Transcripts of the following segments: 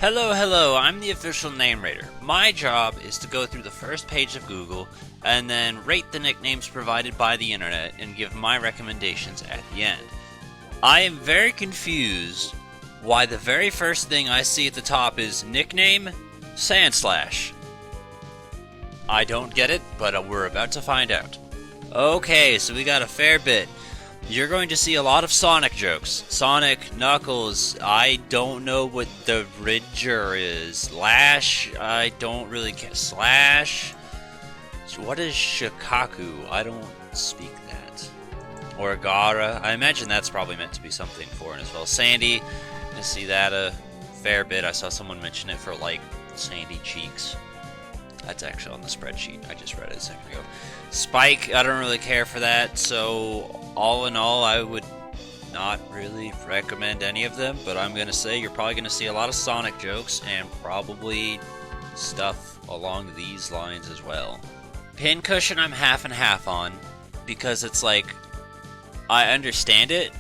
Hello, I'm the official name rater. My job is to go through the first page of Google and then rate the nicknames provided by the internet and give my recommendations at the end. I am very confused why the very first thing I see at the top is nickname Sandslash. I don't get it, but we're about to find out. Okay, so we got a fair bit. You're going to see a lot of Sonic jokes. Sonic, Knuckles, I don't know what the Ridger is. Lash, I don't really care. Slash, what is Shikaku? I don't speak that. Or Gara, I imagine that's probably meant to be something foreign as well. Sandy, I see that a fair bit. I saw someone mention it for like sandy cheeks. That's actually on the spreadsheet. I just read it a second ago. Spike, I don't really care for that, so all in all, I would not really recommend any of them, but I'm going to say you're probably going to see a lot of Sonic jokes and probably stuff along these lines as well. Pincushion I'm half and half on, because it's like, I understand it,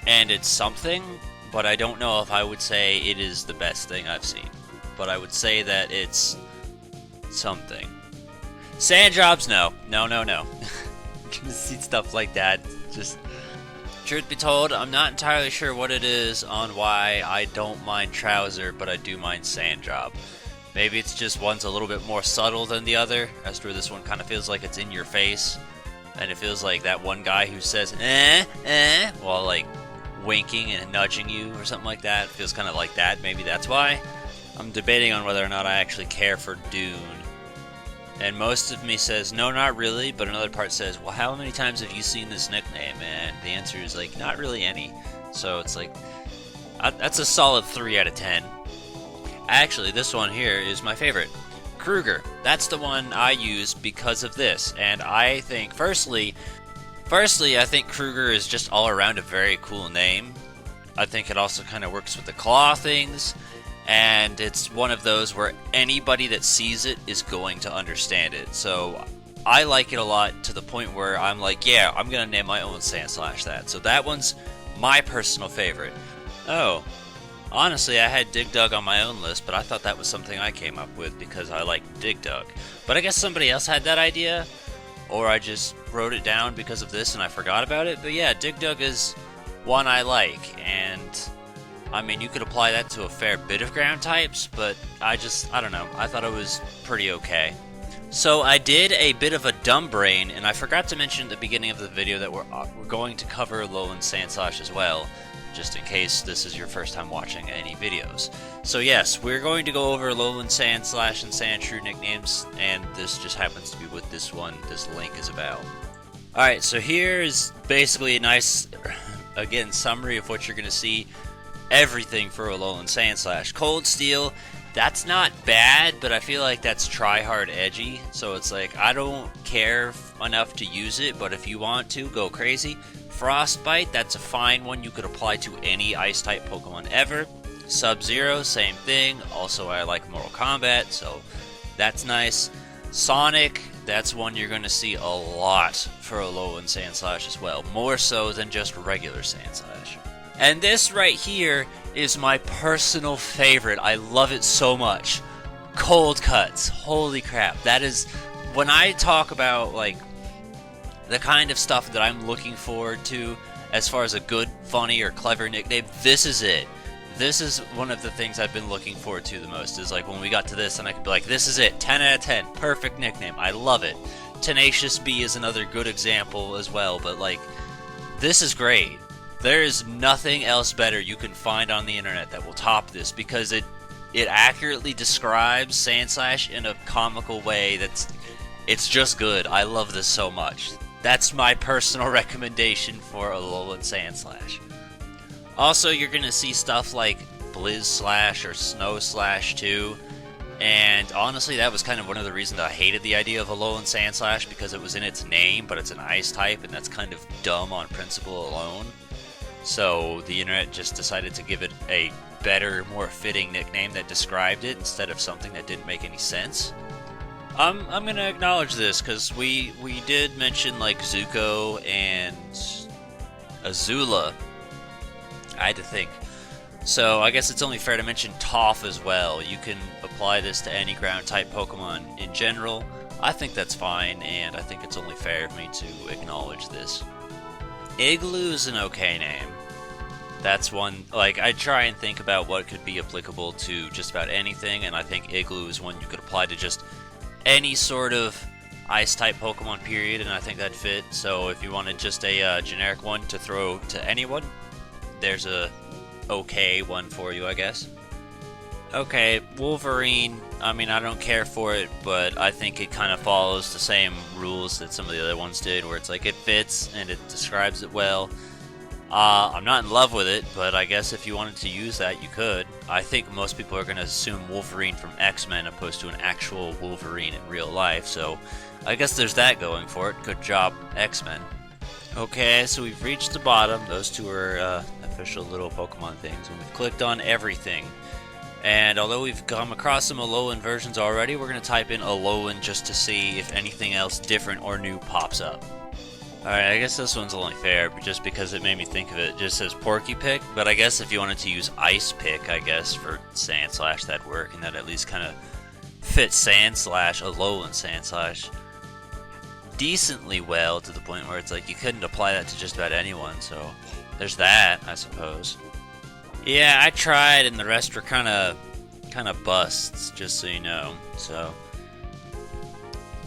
and it's something, but I don't know if I would say it is the best thing I've seen. But I would say that it's something. Sand jobs, no. Gonna see stuff like that. Just, truth be told, I'm not entirely sure what it is on why I don't mind Trouser, but I do mind Sand Job. Maybe it's just one's a little bit more subtle than the other, as to where this one kind of feels like it's in your face, and it feels like that one guy who says, while like winking and nudging you or something like that. It feels kind of like that, maybe that's why. I'm debating on whether or not I actually care for Dune. And most of me says, no, not really, but another part says, well, how many times have you seen this nickname? And the answer is, like, not really any. So it's like, that's a solid 3 out of 10. Actually, this one here is my favorite. Kruger. That's the one I use because of this. And I think, firstly, I think Kruger is just all around a very cool name. I think it also kind of works with the claw things. And it's one of those where anybody that sees it is going to understand it. So I like it a lot to the point where I'm like, yeah, I'm going to name my own Sandslash that. So that one's my personal favorite. Oh, honestly, I had Dig Dug on my own list, but I thought that was something I came up with because I like Dig Dug. But I guess somebody else had that idea, or I just wrote it down because of this and I forgot about it. But yeah, Dig Dug is one I like, and I mean, you could apply that to a fair bit of ground types, but I don't know. I thought it was pretty okay. So I did a bit of a dumb brain, and I forgot to mention at the beginning of the video that we're going to cover Alolan Sandslash as well, just in case this is your first time watching any videos. So yes, we're going to go over Alolan Sandslash and Sandshrew nicknames, and this just happens to be what this link is about. Alright, so here is basically a nice, again, summary of what you're going to see. Everything for Alolan Sandslash. Cold Steel, that's not bad, but I feel like that's try-hard edgy. So it's like, I don't care enough to use it, but if you want to, go crazy. Frostbite, that's a fine one you could apply to any Ice-type Pokemon ever. Sub-Zero, same thing. Also, I like Mortal Kombat, so that's nice. Sonic, that's one you're going to see a lot for Alolan Sandslash as well. More so than just regular Sandslash. And this right here is my personal favorite. I love it so much. Cold Cuts. Holy crap. That is, when I talk about, like, the kind of stuff that I'm looking forward to as far as a good, funny, or clever nickname, this is it. This is one of the things I've been looking forward to the most, is like when we got to this and I could be like, this is it. 10 out of 10. Perfect nickname. I love it. Tenacious B is another good example as well, but, like, this is great. There is nothing else better you can find on the internet that will top this, because it accurately describes Sandslash in a comical way it's just good. I love this so much. That's my personal recommendation for Alolan Sandslash. Also, you're going to see stuff like Blizz Slash or Snow Slash too, and honestly that was kind of one of the reasons I hated the idea of Alolan Sandslash, because it was in its name, but it's an ice type, and that's kind of dumb on principle alone. So the internet just decided to give it a better, more fitting nickname that described it instead of something that didn't make any sense. I'm gonna acknowledge this because we did mention like Zuko and Azula. I had to think. So I guess it's only fair to mention Toph as well. You can apply this to any ground type Pokemon in general. I think that's fine, and I think it's only fair of me to acknowledge this. Igloo is an okay name. That's one, like, I try and think about what could be applicable to just about anything, and I think Igloo is one you could apply to just any sort of Ice-type Pokemon, period, and I think that'd fit. So if you wanted just a generic one to throw to anyone, there's a okay one for you, I guess. Okay, Wolverine, I mean, I don't care for it, but I think it kind of follows the same rules that some of the other ones did, where it's like it fits and it describes it well. I'm not in love with it, but I guess if you wanted to use that, you could. I think most people are going to assume Wolverine from X-Men opposed to an actual Wolverine in real life, so I guess there's that going for it. Good job, X-Men. Okay, so we've reached the bottom. Those two are official little Pokemon things, and we've clicked on everything. And although we've come across some Alolan versions already, we're going to type in Alolan just to see if anything else different or new pops up. Alright, I guess this one's only fair, but just because it made me think of it. It just says Porky-Pick, but I guess if you wanted to use Ice Pick, I guess, for Sandslash, that'd work, and that at least kind of fits Sandslash, Alolan Sandslash, decently well, to the point where it's like you couldn't apply that to just about anyone, so there's that, I suppose. Yeah, I tried, and the rest were kind of busts, just so you know, so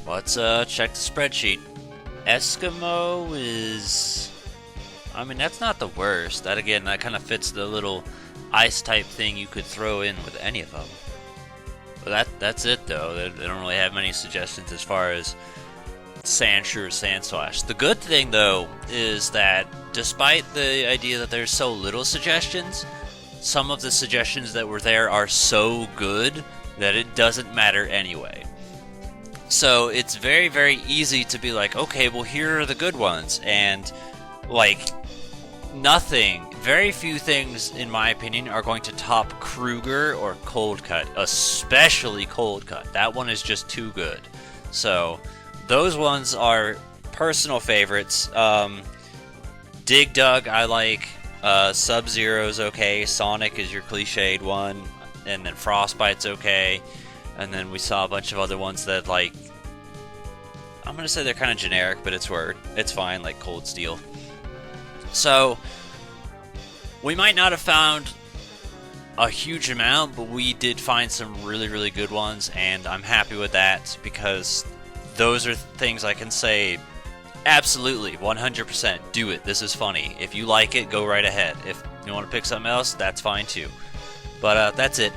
let's check the spreadsheet. Eskimo is, I mean, that's not the worst. That, again, that kind of fits the little ice-type thing you could throw in with any of them. But that's it, though. They don't really have many suggestions as far as Sandshrew or Sandslash. The good thing, though, is that despite the idea that there's so little suggestions, some of the suggestions that were there are so good that it doesn't matter anyway. So it's very, very easy to be like, okay, well, here are the good ones, and like nothing, very few things, in my opinion, are going to top Kruger or Cold Cut, especially Cold Cut. That one is just too good. So those ones are personal favorites. Dig Dug, I like. Sub-Zero's okay. Sonic is your cliched one, and then Frostbite's okay. And then we saw a bunch of other ones that, like, I'm gonna say they're kind of generic, but it's fine, like Cold Steel. So we might not have found a huge amount, but we did find some really, really good ones, and I'm happy with that, because those are things I can say, absolutely, 100%, do it, this is funny. If you like it, go right ahead. If you want to pick something else, that's fine too. But that's it.